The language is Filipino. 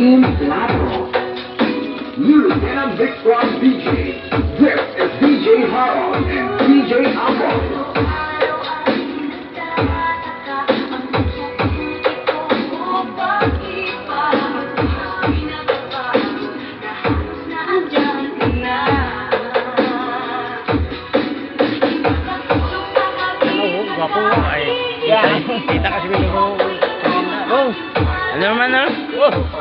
Team Lateral. Music and Big Squad DJ. This is DJ Harold and DJ Apple. Gwapo mo ay kita kasi ko. Oh, ano naman ah? Oh.